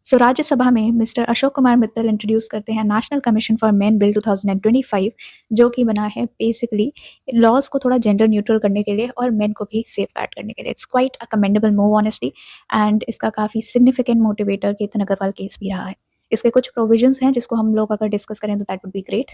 सो राज्यसभा में mister Ashok Kumar Mittal introduce करते हैं national commission for main bill 2025, जो कि बना है बेसिकली लॉज को थोड़ा जेंडर न्यूट्रल करने के लिए और मेन को भी सेफ गार्ड करने के लिए। It's quite a commendable move honestly, and इसका काफ़ी significant motivator Ketan Agarwal case भी रहा है। इसके कुछ प्रोविजंस हैं जिसको हम लोग अगर डिस्कस करें तो that would be great.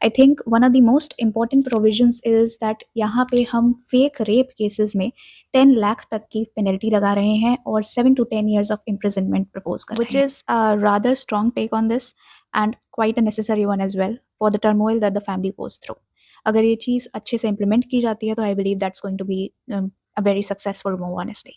I think one of the most important provisions is that यहाँ पे हम फेक रेप केसेस में 10 लाख तक की पेनल्टी लगा रहे हैं और 7 to 10 years of imprisonment propose कर रहे हैं, which is a rather strong take on this and quite a necessary one as well for the turmoil that the family goes through. अगर ये चीज़ अच्छे से इम्प्लीमेंट की जाती है तो I believe that's going to be a very successful move honestly.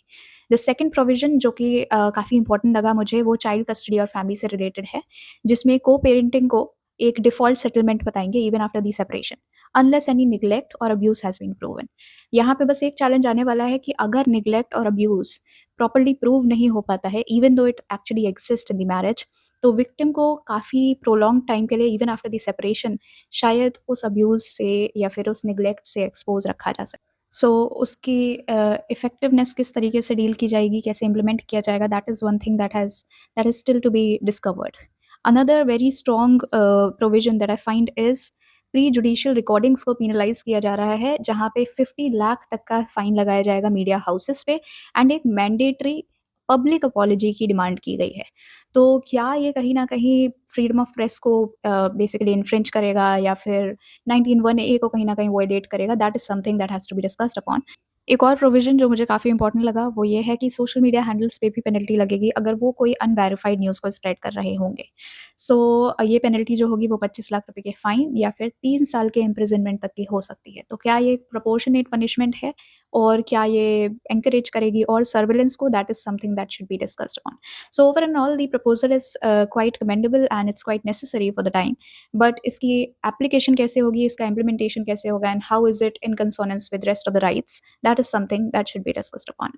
The second provision जो कि काफ़ी इंपॉर्टेंट लगा मुझे, वो चाइल्ड कस्टडी और फैमिली से रिलेटेड है, जिसमें को पेरेंटिंग को एक डिफ़ॉल्ट सेटलमेंट बताएंगे even after the separation, unless any neglect और अब्यूज़ हैज़ बीन प्रूवन। यहाँ पे बस एक चैलेंज आने वाला है कि अगर निग्लेक्ट और अब्यूज़ प्रॉपर्ली प्रूव नहीं हो पाता है, even though it actually exist in the marriage, तो विक्टिम को काफ़ी प्रोलॉन्ग टाइम के लिए इवन आफ्टर द सेपरेशन शायद उस अब्यूज़ से या फिर उस निग्लेक्ट से एक्सपोज रखा जा सके। सो उसकी इफ़ेक्टिवनेस किस तरीके से डील की जाएगी, कैसे इम्प्लीमेंट किया जाएगा, that is one thing that is still to be discovered. Another very strong provision that I find is prejudicial recordings को पीनलाइज किया जा रहा है, जहाँ पे 50 लाख तक का फाइन लगाया जाएगा मीडिया हाउसेस पे, एंड एक मैंडेटरी पब्लिक अपॉलजी की डिमांड की गई है। तो क्या ये कहीं न कहीं फ्रीडम ऑफ प्रेस को बेसिकली इन्फ्रिंज करेगा या फिर 19(1) को कहीं न कहीं वॉयलेट करेगा? That is something that has to be discussed upon. एक और प्रोविज़न जो मुझे काफ़ी इम्पोर्टेंट लगा वो ये है कि सोशल मीडिया हैंडल्स पे भी पेनल्टी लगेगी अगर वो कोई अनवेरिफाइड न्यूज़ को स्प्रेड कर रहे होंगे। सो ये पेनल्टी जो होगी वो 25 लाख रुपए के फाइन या फिर 3 साल के इम्प्रिजनमेंट तक की हो सकती है। तो क्या ये प्रोपोर्शनेट पनिशमेंट है और क्या ये एनकरेज करेगी और सर्विलेंस को? That is something that should be discussed upon. So overall, the proposal is quite commendable and it's quite necessary for the time. But इसकी application कैसे होगी, इसका implementation कैसे होगा, and how is it in consonance with rest of the rights? That is something that should be discussed upon.